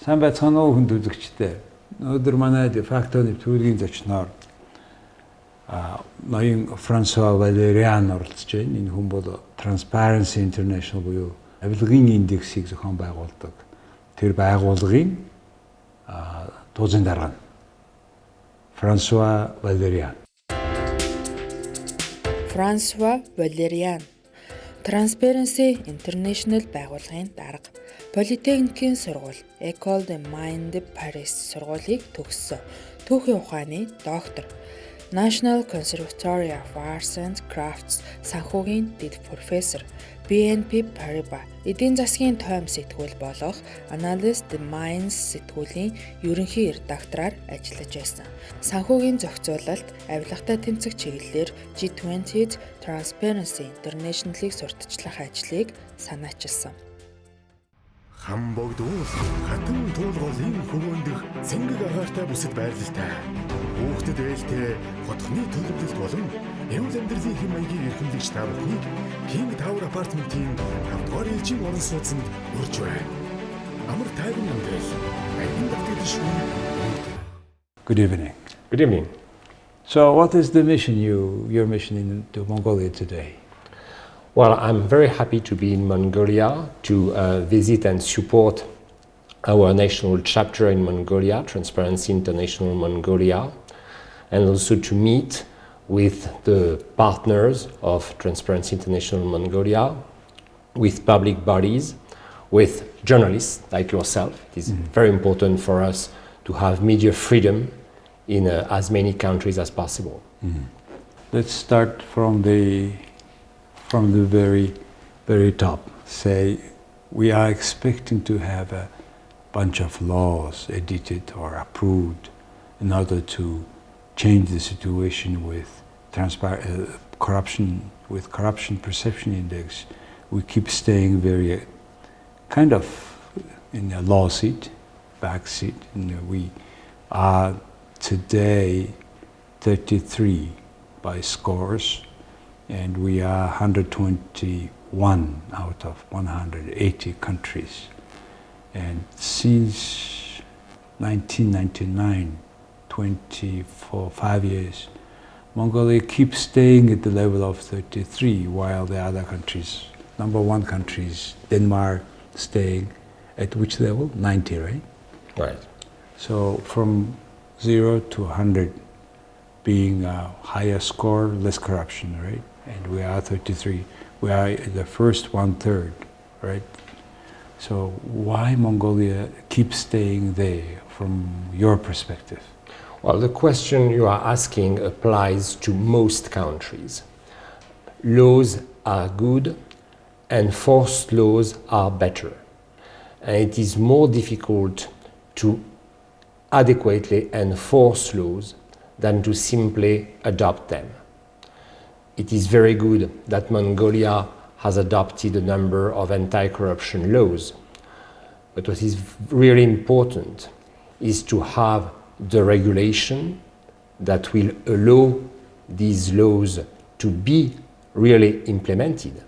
Сайн байцгаана уу хүнд үзэгчтэй. Өнөөдөр манай фактоны төвлөрийн зочноор ноён Франсуа Валериан оролцож байна. Энэ хүн бол Transparency International буюу авилгын индексийг зохион байгуулдаг. Тэр байгууллагын дуузын дарга нь Франсуа Валериан. François Valérian Transparency International байгууллагын дарга. Политехникийн сургууль École de Mines de Paris сургуулийг төгссөн. Түүхийн ухааны доктор. National Conservatory of Arts and Crafts санхүүгийн дэд профессор. BNP Paribas эдийн засгийн тойм сэтгүүл болох Analyst the Mines сэтгүүлийн ерөнхий редактораар ажиллаж байсан. Санхүүгийн зохицуулалт, авилгатай тэмцэх чиглэлээр G20-д Transparency International-ыг сурталчлах ажлыг санаачилсан. Хамбогдвол хатан туулгуулын хөвөөндөх цэнгэг агаартай бүсэд байрлалтай. Хүүхдэд ээлтэй хотхны төлөвлөлт болон эвл амьдралын хэм маягийг эрхэмлэгч та бүхнийг King Tower апартментийн 5-р ээлжийн орон сууцнд урьж байна. Амар тайван амьдрал. Аян давтагдсан шүү. Good evening. Good evening. So what is the mission your mission into Mongolia today? Well, I'm very happy to be in Mongolia to visit and support our national chapter in Mongolia, Transparency International Mongolia, and also to meet with the partners of Transparency International Mongolia, with public bodies, with journalists like yourself. It is very important for us to have media freedom in as many countries as possible. Let's start from the very top. Say we are expecting to have a bunch of laws edited or approved in order to change the situation with corruption, with corruption perception index. We keep staying very kind of in a law seat, back seat. We are today 33 by scores, and we are 121 out of 180 countries. And since 1999, 5 years, Mongolia keeps staying at the level of 33, while the other countries, number one countries, Denmark, staying at which level? 90, right? Right. So from 0 to 100 being a higher score, less corruption, right? And we are 33. We are the first 1/3, right? So why Mongolia keeps staying there from your perspective? Well, the question you are asking applies to most countries. Laws are good, enforced laws are better. And it is more difficult to adequately enforce laws than to simply adopt them. It is very good that Mongolia has adopted a number of anti-corruption laws, but what is really important is to have the regulation that will allow these laws to be really implemented.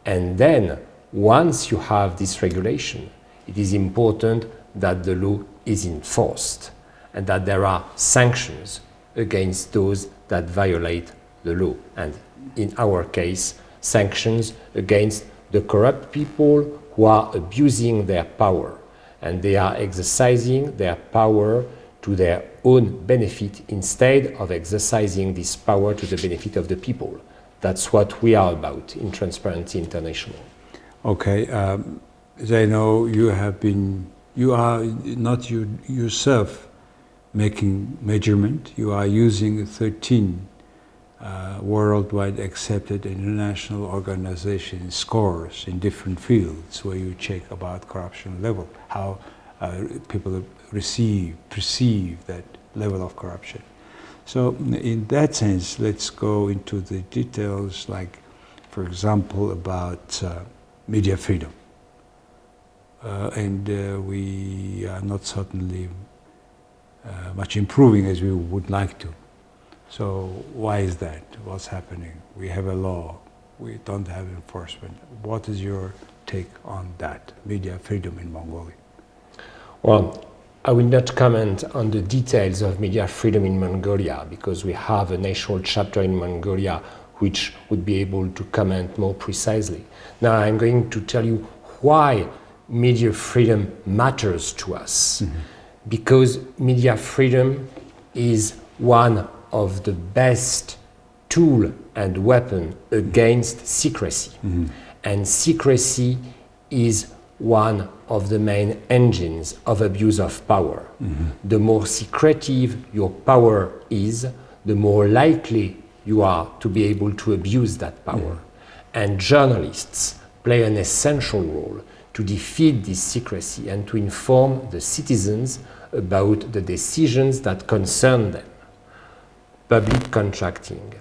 And then, once you have this regulation, it is important that the law is enforced and that there are sanctions against those that violate the law. And in our case, sanctions against the corrupt people who are abusing their power, and they are exercising their power to their own benefit instead of exercising this power to the benefit of the people. That's what we are about in Transparency International. Okay, as I know, you are not yourself making measurement. You are using 13 worldwide accepted international organization scores in different fields where you check about corruption level, how people perceive that level of corruption. So in that sense, let's go into the details, like, for example, about media freedom. And we are not certainly much improving as we would like to. So why is that? What's happening? We have a law, we don't have enforcement. What is your take on that, media freedom in Mongolia? Well, I will not comment on the details of media freedom in Mongolia because we have a national chapter in Mongolia which would be able to comment more precisely. Now I'm going to tell you why media freedom matters to us. Because media freedom is one of the best tool and weapon against secrecy. And secrecy is one of the main engines of abuse of power. The more secretive your power is, the more likely you are to be able to abuse that power. And journalists play an essential role to defeat this secrecy and to inform the citizens about the decisions that concern them. Public contracting,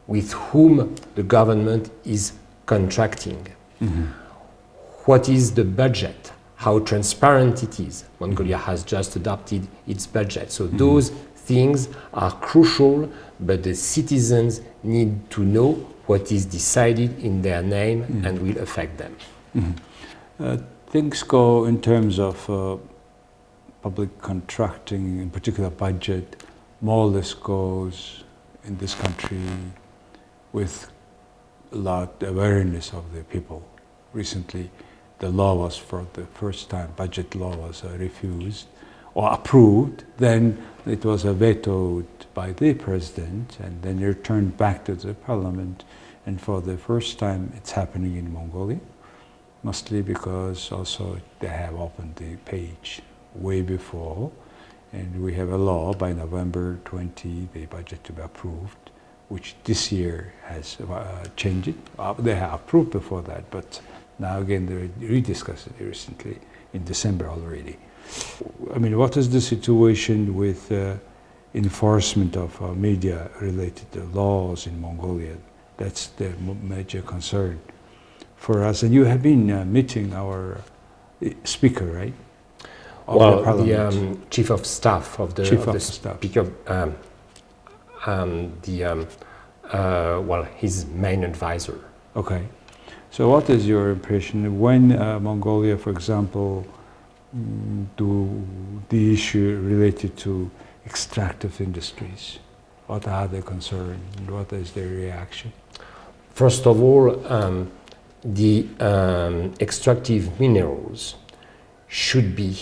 with whom the government is contracting. What is the budget? How transparent it is. Mongolia has just adopted its budget. So those things are crucial, but the citizens need to know what is decided in their name and will affect them. Things go in terms of public contracting, in particular budget, more or less goes in this country with a lot of awareness of the people. Recently, the law was, for the first time, budget law was refused or approved. Then it was vetoed by the president and then returned back to the parliament. And for the first time, it's happening in Mongolia, mostly because also they have opened the page way before. And we have a law by November 20, the budget to be approved, which this year has changed it. They have approved before that, but now again they rediscussed it recently in December already. I mean, what is the situation with enforcement of media-related laws in Mongolia? That's the major concern for us. And you have been meeting our speaker, right? Well, the chief of staff of the speaker, his main advisor. Okay. So what is your impression when Mongolia, for example, do the issue related to extractive industries? What are their concerns? What is their reaction? First of all, the extractive minerals should be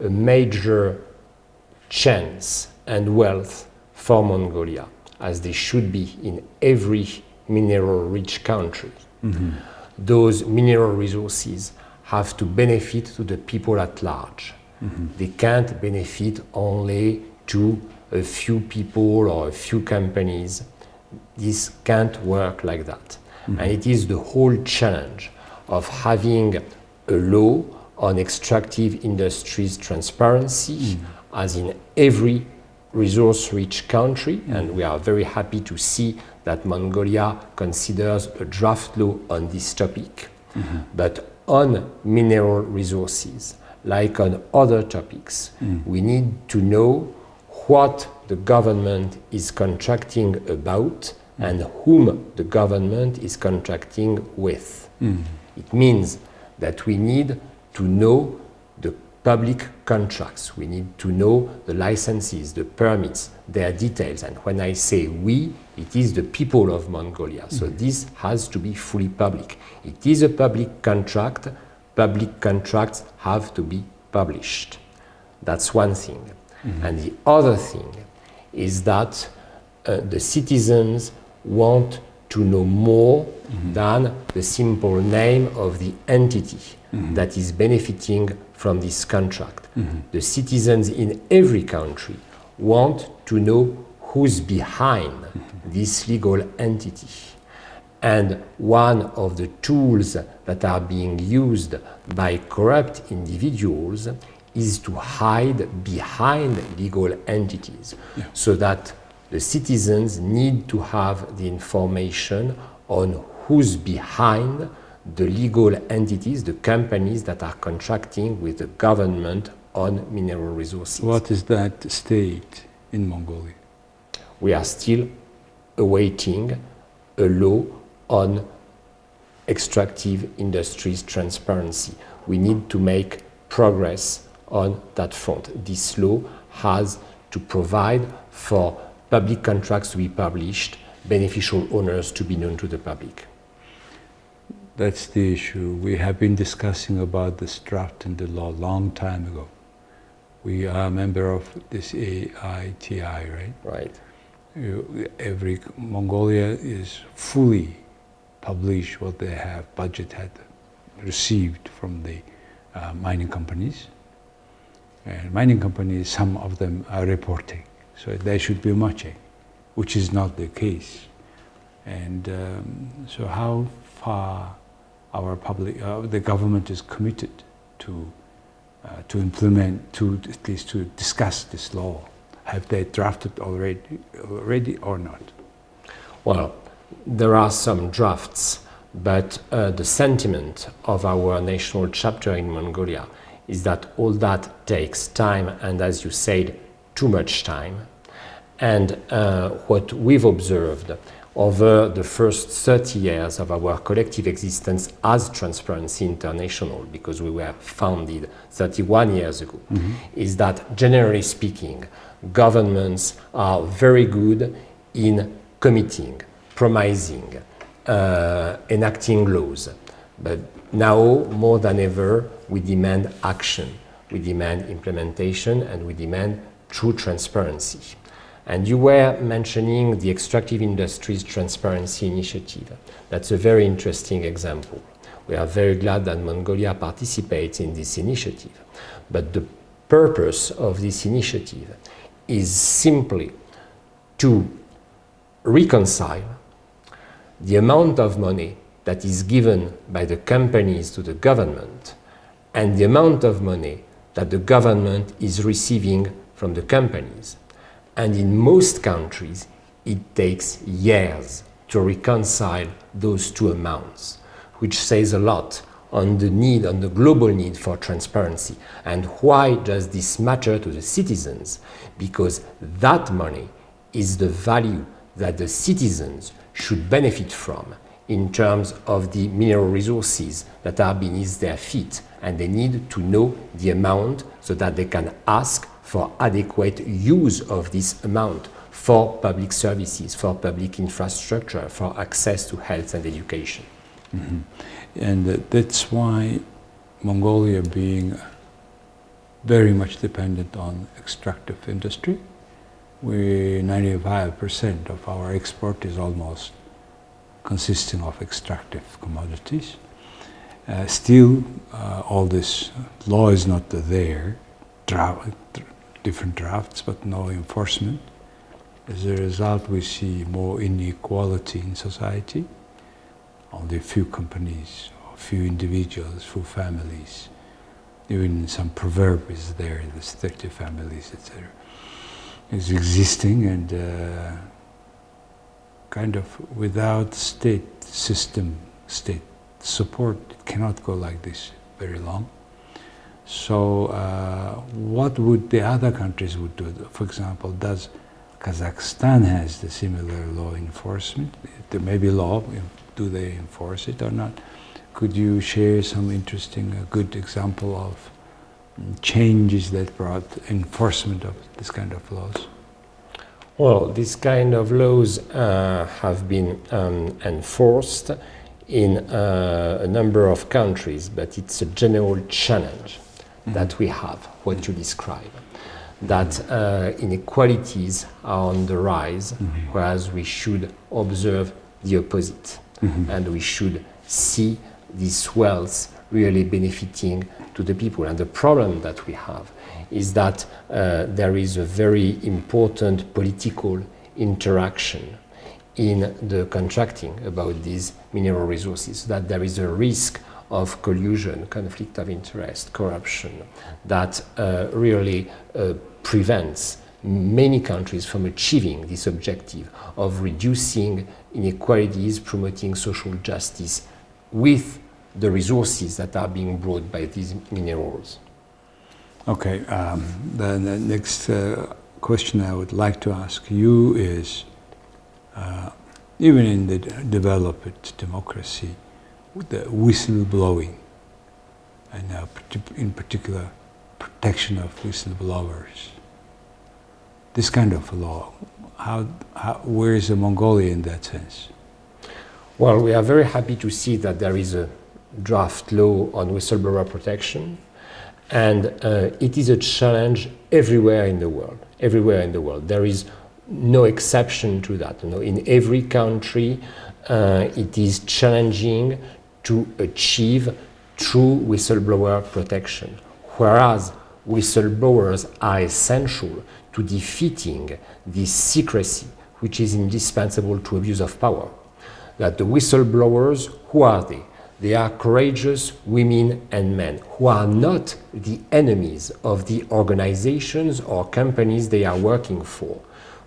a major chance and wealth for Mongolia, as they should be in every mineral-rich country. Those mineral resources have to benefit to the people at large. They can't benefit only to a few people or a few companies. This can't work like that. And it is the whole challenge of having a law on extractive industries transparency, as in every resource-rich country, and we are very happy to see that Mongolia considers a draft law on this topic. But on mineral resources, like on other topics, we need to know what the government is contracting about and whom the government is contracting with. It means that we need to know the public contracts. We need to know the licenses, the permits, their details. And when I say we, it is the people of Mongolia. So this has to be fully public. It is a public contract. Public contracts have to be published. That's one thing. And the other thing is that the citizens want to know more than the simple name of the entity that is benefiting from this contract. The citizens in every country want to know who's behind this legal entity. And one of the tools that are being used by corrupt individuals is to hide behind legal entities, so that the citizens need to have the information on who's behind the legal entities, the companies that are contracting with the government on mineral resources. What is that state in Mongolia? We are still awaiting a law on extractive industries transparency. We need to make progress on that front. This law has to provide for public contracts to be published, beneficial owners to be known to the public. That's the issue. We have been discussing about this draft in the law a long time ago. We are a member of this AITI, right? Right. Every Mongolia is fully published what they have budget had received from the mining companies. And mining companies, some of them are reporting, so they should be matching, which is not the case. And so how far our the government is committed to implement, to at least to discuss this law? Have they drafted already or not? Well, there are some drafts, but the sentiment of our national chapter in Mongolia is that all that takes time, and as you said, too much time. And what we've observed over the first 30 years of our collective existence as Transparency International, because we were founded 31 years ago, is that generally speaking, governments are very good in committing, promising, enacting laws. But now, more than ever, we demand action, we demand implementation, and we demand true transparency. And you were mentioning the Extractive Industries Transparency Initiative. That's a very interesting example. We are very glad that Mongolia participates in this initiative. But the purpose of this initiative is simply to reconcile the amount of money that is given by the companies to the government and the amount of money that the government is receiving from the companies. And in most countries, it takes years to reconcile those two amounts, which says a lot on the need, on the global need for transparency. And why does this matter to the citizens? Because that money is the value that the citizens should benefit from in terms of the mineral resources that are beneath their feet. And they need to know the amount so that they can ask for adequate use of this amount for public services, for public infrastructure, for access to health and education. And that's why Mongolia, being very much dependent on extractive industry, 95% of our export is almost consisting of extractive commodities. Still, all this law is not there, different drafts, but no enforcement. As a result, we see more inequality in society. Only a few companies, a few individuals, few families. Even some proverb is there, there's 30 families, etc. Is existing, and kind of without state system, state support, it cannot go like this very long. So what would the other countries would do? For example, does Kazakhstan has the similar law enforcement? There may be law, do they enforce it or not? Could you share some interesting, good example of changes that brought enforcement of this kind of laws? Well, this kind of laws have been enforced in a number of countries, but it's a general challenge that we have, what you describe, that inequalities are on the rise, whereas we should observe the opposite, and we should see this wealth really benefiting to the people. And the problem that we have is that there is a very important political interaction in the contracting about these mineral resources, that there is a risk of collusion, conflict of interest, corruption, that really prevents many countries from achieving this objective of reducing inequalities, promoting social justice with the resources that are being brought by these minerals. Okay, the next question I would like to ask you is, even in the developed democracy, the whistleblowing, and in particular protection of whistleblowers. This kind of law, where is Mongolia in that sense? Well, we are very happy to see that there is a draft law on whistleblower protection, and it is a challenge everywhere in the world. Everywhere in the world, there is no exception to that. You know, in every country, it is challenging to achieve true whistleblower protection, whereas whistleblowers are essential to defeating this secrecy, which is indispensable to abuse of power. That the whistleblowers, who are they? They are courageous women and men who are not the enemies of the organizations or companies they are working for.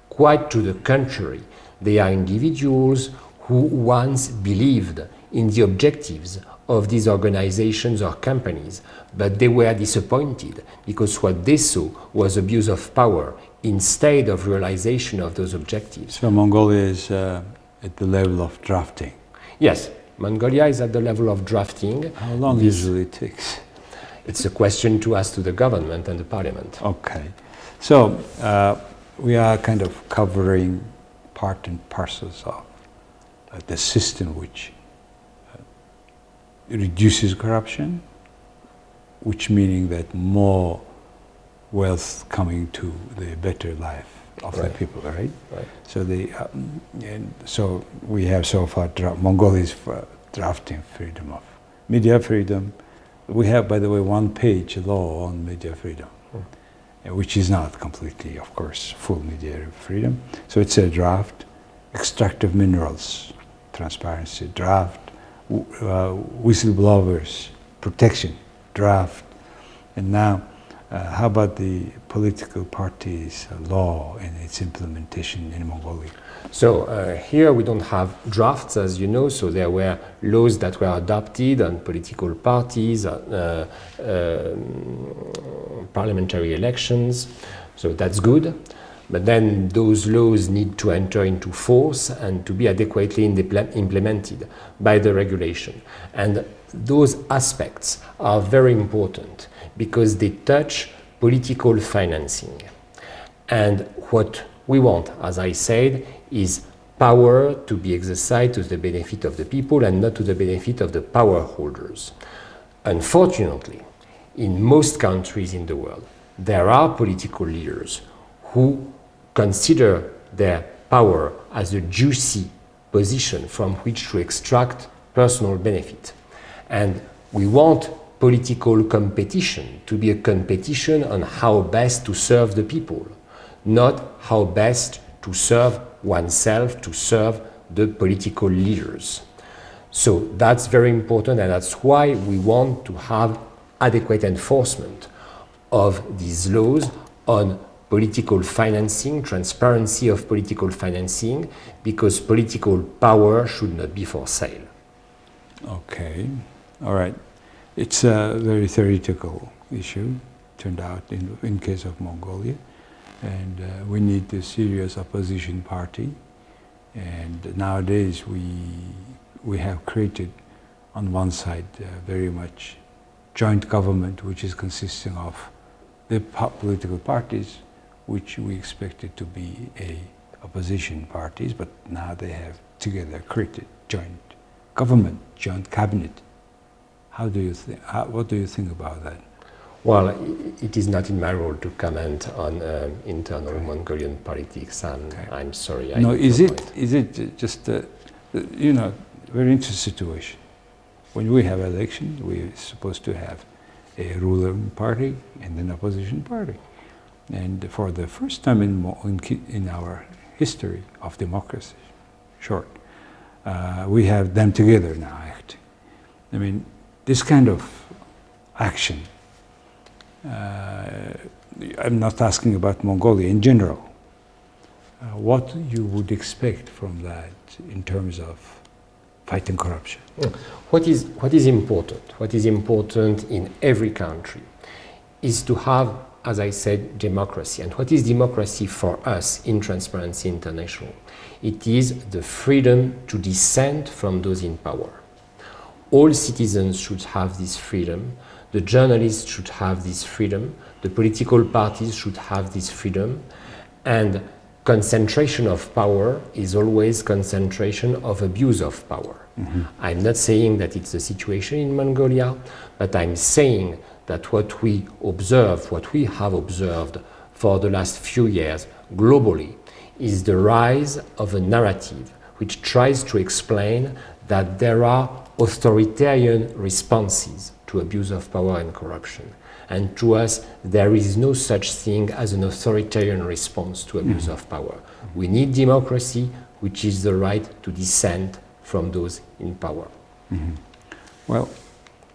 Quite to the contrary, they are individuals who once believed in the objectives of these organizations or companies, but they were disappointed because what they saw was abuse of power instead of realization of those objectives. So Mongolia is at the level of drafting? Yes, Mongolia is at the level of drafting. How long usually it takes? It's a question to ask to the government and the parliament. Okay. So we are kind of covering part and parcels of the system which reduces corruption, which meaning that more wealth coming to the better life of the people, right? Right. So so we have so far Mongolia's drafting freedom of media freedom. We have, by the way, one-page law on media freedom, which is not completely, of course, full media freedom. So it's a draft. Extractive minerals, transparency, draft. Whistleblowers, protection, draft. And now, how about the political parties' law and its implementation in Mongolia? So here we don't have drafts, as you know, so there were laws that were adopted on political parties, parliamentary elections, so that's good. But then those laws need to enter into force and to be adequately implemented by the regulation. And those aspects are very important because they touch political financing. And what we want, as I said, is power to be exercised to the benefit of the people and not to the benefit of the power holders. Unfortunately, in most countries in the world, there are political leaders who consider their power as a juicy position from which to extract personal benefit. And we want political competition to be a competition on how best to serve the people, not how best to serve oneself, to serve the political leaders. So that's very important, and that's why we want to have adequate enforcement of these laws on political financing, transparency of political financing, because political power should not be for sale. Okay, all right. It's a very theoretical issue, turned out in case of Mongolia, and we need a serious opposition party. And nowadays we have created on one side very much joint government, which is consisting of the political parties, which we expected to be opposition parties, but now they have together created joint government, joint cabinet. How do you think? What do you think about that? Well, it is not in my role to comment on internal Mongolian politics. I'm sorry. No, is it just very interesting situation? When we have election, we're supposed to have a ruling party and an opposition party. And for the first time in our history of democracy, we have them together now acting. I mean, this kind of action, I'm not asking about Mongolia in general, what you would expect from that in terms of fighting corruption? What is important? What is important in every country is to have, as I said, democracy. And what is democracy for us in Transparency International? It is the freedom to dissent from those in power. All citizens should have this freedom the journalists should have this freedom, the political parties should have this freedom, and concentration of power is always concentration of abuse of power. I'm not saying that it's the situation in Mongolia, but I'm saying that what we have observed for the last few years globally is the rise of a narrative which tries to explain that there are authoritarian responses to abuse of power and corruption. And to us, there is no such thing as an authoritarian response to abuse of power. We need democracy, which is the right to dissent from those in power. Well,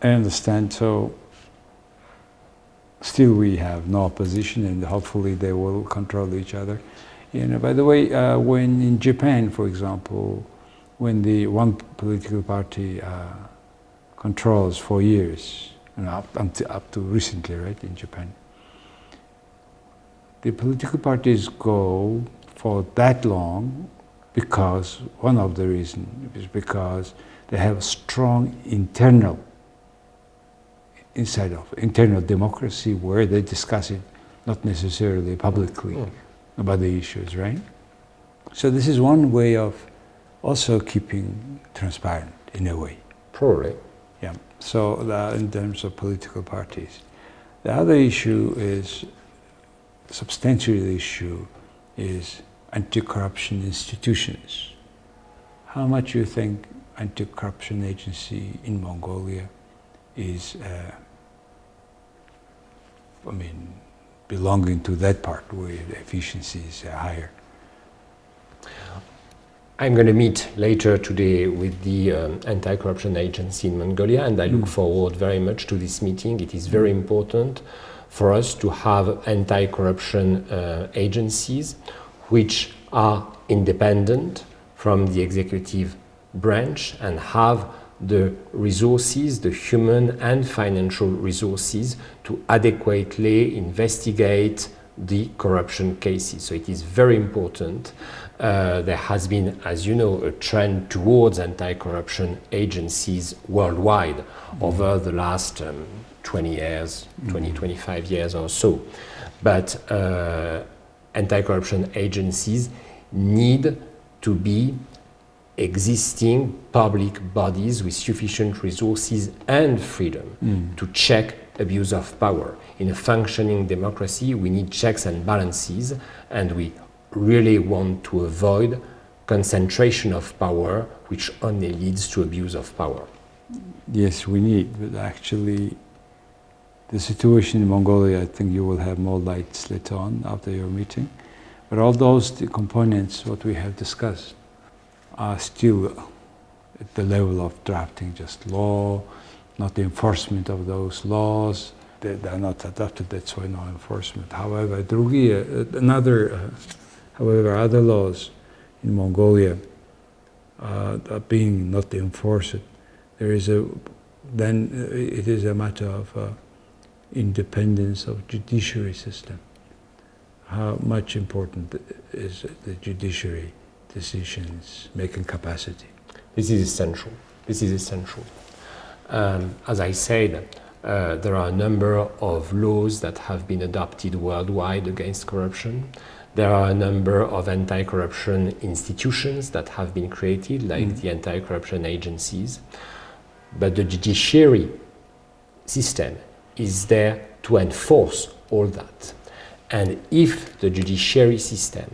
I understand. So still we have no opposition, and hopefully they will control each other. You know, by the way, when in Japan, for example, when the one political party controls for years, up to recently, right, in Japan, the political parties go for that long because one of the reasons is because they have strong internal democracy where they discuss it, not necessarily publicly about the issues, right? So this is one way of also keeping transparent in a way. Probably. Yeah. So in terms of political parties, the other issue is substantial issue is anti-corruption institutions. How much you think anti-corruption agency in Mongolia is, belonging to that part where the efficiency is higher? I'm going to meet later today with the anti-corruption agency in Mongolia, and I look forward very much to this meeting. It is very important for us to have anti-corruption agencies which are independent from the executive branch and have the resources, the human and financial resources, to adequately investigate the corruption cases. So it is very important. There has been, as you know, a trend towards anti-corruption agencies worldwide over the last 20 years, 25 years or so. But anti-corruption agencies need to be existing public bodies with sufficient resources and freedom to check abuse of power. In a functioning democracy, we need checks and balances, and we really want to avoid concentration of power, which only leads to abuse of power. Yes, we need, but actually the situation in Mongolia, I think you will have more lights later on after your meeting, but all those components, what we have discussed, are still at the level of drafting just law, not the enforcement of those laws. They are not adopted, that's why no enforcement. However, other laws in Mongolia are being not enforced. Then it is a matter of independence of judiciary system. How much important is the judiciary decisions making capacity? This is essential. This is essential. As I said, there are a number of laws that have been adopted worldwide against corruption. There are a number of anti-corruption institutions that have been created, like the anti-corruption agencies. But the judiciary system is there to enforce all that. And if the judiciary system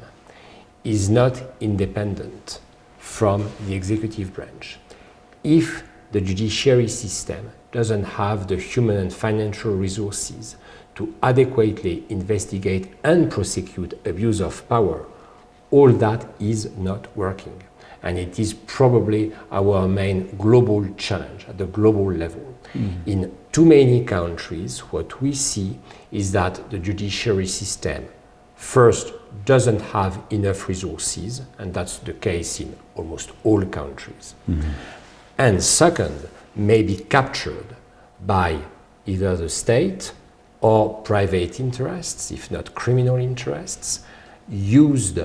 is not independent from the executive branch, if the judiciary system doesn't have the human and financial resources to adequately investigate and prosecute abuse of power, all that is not working. And it is probably our main global challenge at the global level. In too many countries, what we see is that the judiciary system first doesn't have enough resources, and that's the case in almost all countries. And second, may be captured by either the state or private interests, if not criminal interests, used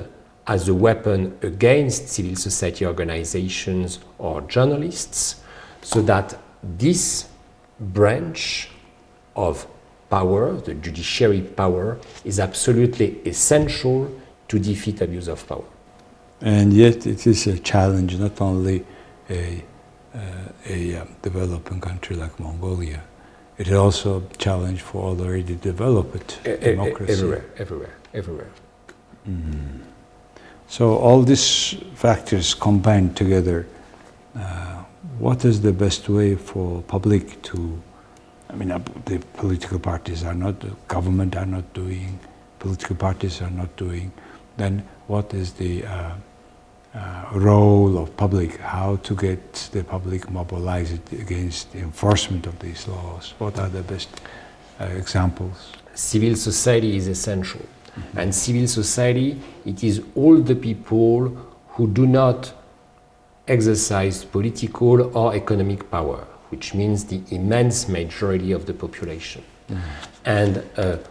as a weapon against civil society organizations or journalists, so that this branch of power, the judiciary power, is absolutely essential to defeat abuse of power. And yet it is a challenge, not only a developing country like Mongolia, it is also a challenge for already developed democracy. Everywhere. Mm. So all these factors combined together, what is the best way for public to, I mean, the political parties are not, the government are not doing, political parties are not doing, then what is the role of public, how to get the public mobilized against the enforcement of these laws? What are the best examples? Civil society is essential. Mm-hmm. And civil society, it is all the people who do not exercise political or economic power, which means the immense majority of the population. Mm-hmm. And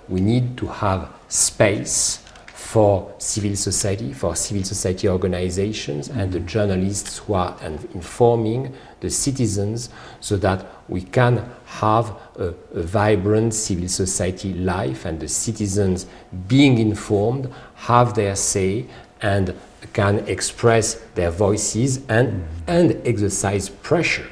we need to have space for civil society organizations, mm-hmm. and the journalists who are informing the citizens, so that we can have a vibrant civil society life, and the citizens, being informed, have their say and can express their voices and exercise pressure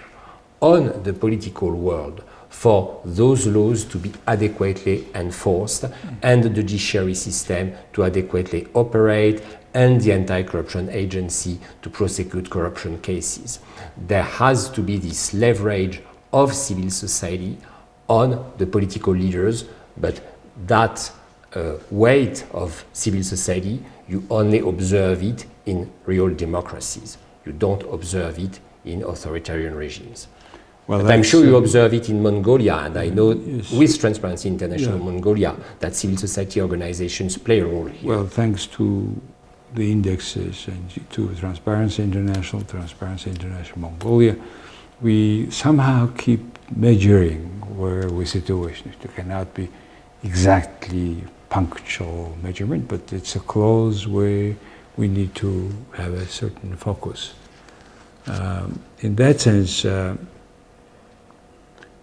on the political world for those laws to be adequately enforced, and the judiciary system to adequately operate, and the anti-corruption agency to prosecute corruption cases. There has to be this leverage of civil society on the political leaders, but that weight of civil society, you only observe it in real democracies. You don't observe it in authoritarian regimes. Well, I'm sure you observe it in Mongolia, and I know, yes, with Transparency International, yeah, Mongolia, that civil society organizations play a role here. Well, thanks to the indexes and to Transparency International Mongolia, we somehow keep measuring where we situation. It cannot be exactly punctual measurement, but it's a close way. We need to have a certain focus. In that sense,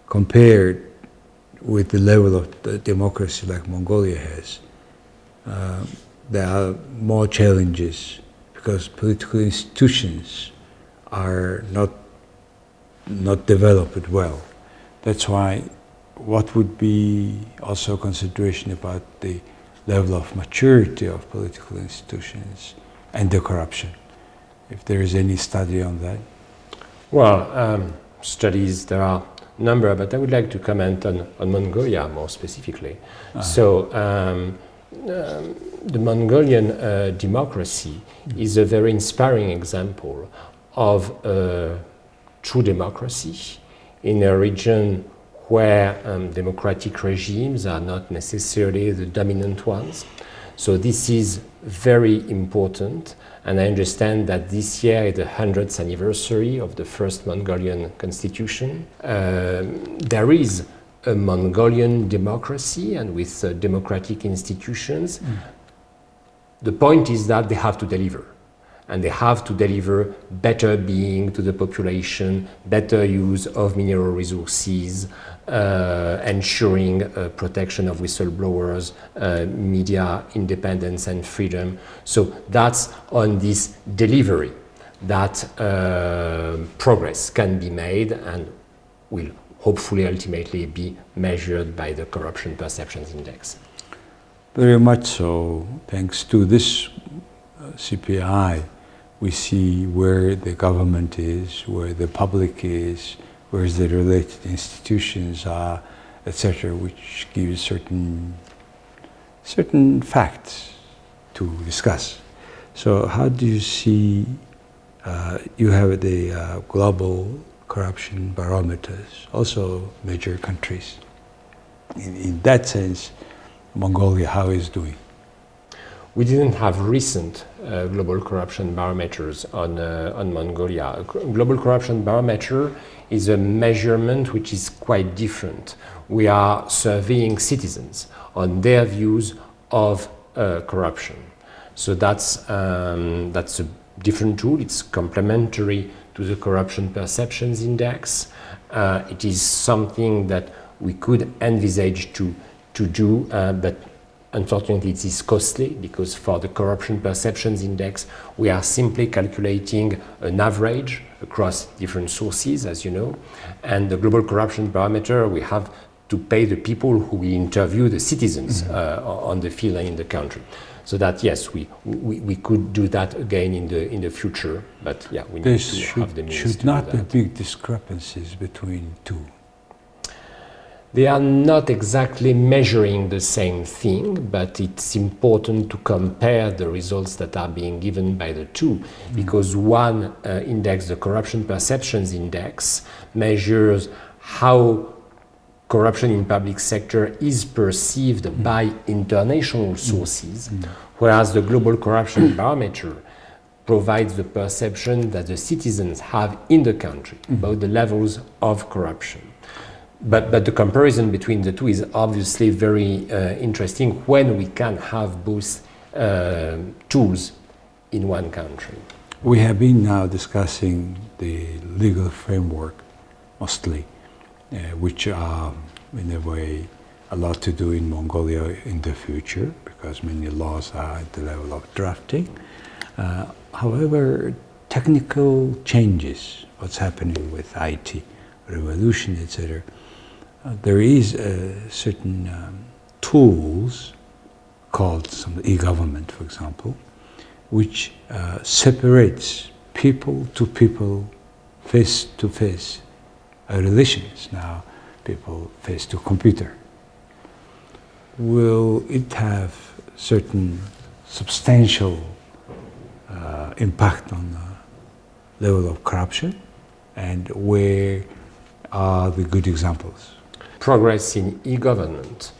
compared with the level of the democracy like Mongolia has, there are more challenges because political institutions are not developed well. That's why what would be also consideration about the level of maturity of political institutions and the corruption, if there is any study on that? Well, studies, there are a number, but I would like to comment on Mongolia more specifically. So the Mongolian democracy is a very inspiring example of true democracy in a region where democratic regimes are not necessarily the dominant ones. So this is very important, and I understand that this year is the 100th anniversary of the first Mongolian constitution. There is a Mongolian democracy, and with democratic institutions. The point is that they have to deliver. And they have to deliver better being to the population, better use of mineral resources, ensuring protection of whistleblowers, media independence and freedom. So that's on this delivery that progress can be made and will hopefully ultimately be measured by the Corruption Perceptions Index. Very much so. Thanks to this CPI, we see where the government is, where the public is, where the related institutions are, etc., which gives certain facts to discuss. So how do you see, you have the global corruption barometers, also major countries. In that sense, Mongolia, how is doing? We didn't have recent global corruption barometers on Mongolia. A global corruption barometer is a measurement which is quite different. We are surveying citizens on their views of corruption. So that's a different tool. It's complementary to the Corruption Perceptions Index. It is something that we could envisage to do, but unfortunately it is costly, because for the corruption perceptions index we are simply calculating an average across different sources, as you know, and the global corruption barometer we have to pay the people who we interview, the citizens on the field and in the country. So that yes, we could do that again in the future, but yeah, we need to have the means to do that. Should not be big discrepancies between two. They are not exactly measuring the same thing, but it's important to compare the results that are being given by the two, because one index, the corruption perceptions index, measures how corruption in public sector is perceived by international sources, whereas the global corruption barometer provides the perception that the citizens have in the country about the levels of corruption. But the comparison between the two is obviously very interesting when we can have both tools in one country. We have been now discussing the legal framework mostly, which are in a way a lot to do in Mongolia in the future, because many laws are at the level of drafting. However, technical changes, what's happening with IT, revolution, etc., there is certain tools called some e-government, for example, which separates people to people, face to face relations. Now, people face to computer. Will it have certain substantial impact on the level of corruption, and where are the good examples? Progress in e-government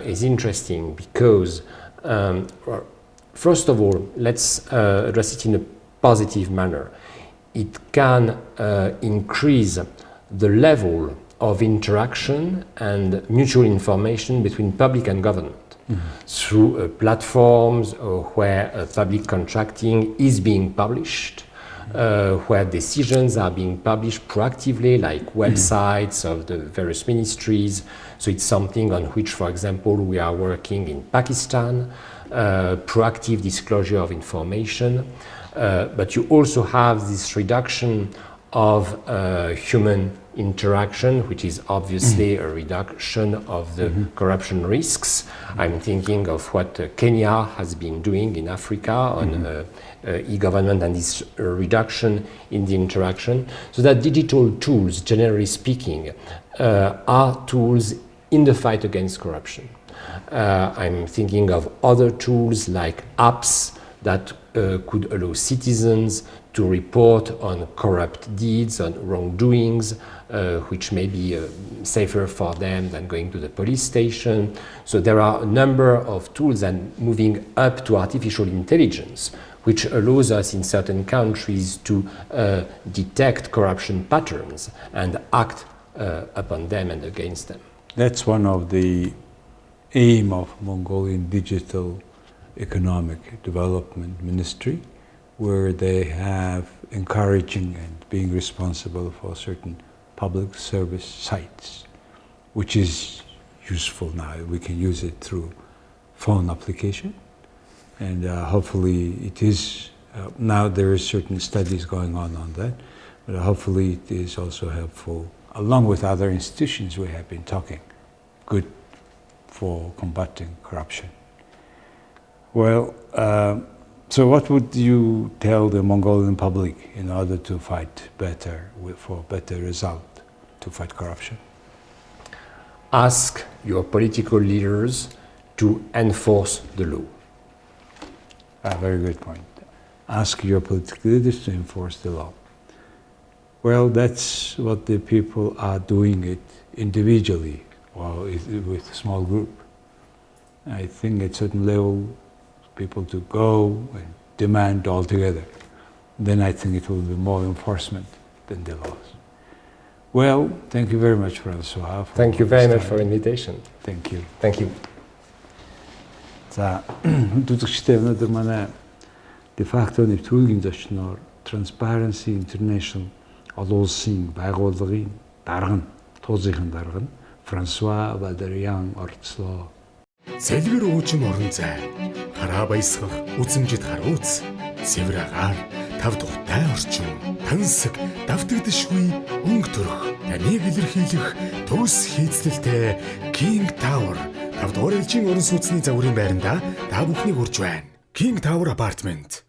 is interesting because, first of all, let's address it in a positive manner. It can increase the level of interaction and mutual information between public and government through platforms where public contracting is being published, where decisions are being published proactively, like websites of the various ministries. So it's something on which, for example, we are working in Pakistan, proactive disclosure of information. But you also have this reduction of human interaction, which is obviously a reduction of the corruption risks. I'm thinking of what Kenya has been doing in Africa on e-government and this reduction in the interaction. So that digital tools, generally speaking, are tools in the fight against corruption. I'm thinking of other tools like apps that could allow citizens to report on corrupt deeds, on wrongdoings, which may be safer for them than going to the police station. So there are a number of tools, and moving up to artificial intelligence, which allows us in certain countries to detect corruption patterns and act upon them and against them. That's one of the aim of Mongolian Digital Economic Development Ministry, where they have encouraging and being responsible for certain public service sites, which is useful now. We can use it through phone application, and hopefully it is, now there is certain studies going on that, but hopefully it is also helpful, along with other institutions we have been talking, good for combating corruption. Well, so what would you tell the Mongolian public in order to fight better, for better result, to fight corruption? Ask your political leaders to enforce the law. A very good point. Ask your political leaders to enforce the law. Well, that's what the people are doing it individually or with a small group. I think at certain level, people to go and demand altogether. Then I think it will be more enforcement than the laws. Well, thank you very much, François. Thank you very much for the invitation. Thank you. Thank you. За, үзэгчдээ өнөөдөр манай de facto нэвтрүүлгийн зочноор Transparency International олон улсын байгууллагын дарга нь, туузынхын дарга нь Франсуа, Валериан орцлоо. Сэлгэр уужим орон зай. Хараа баясгах үзэмжид харууц. Цэвэр агаар тав тухтай орчин. Тансаг давтагдшгүй өнгө төрх. Таныг илэрхийлэх төгс хийцлэлтэй King Tower. Тавдугаар элчийн орон сууцны загварын байранда та бүхнийг урьж байна. King Tower Apartment.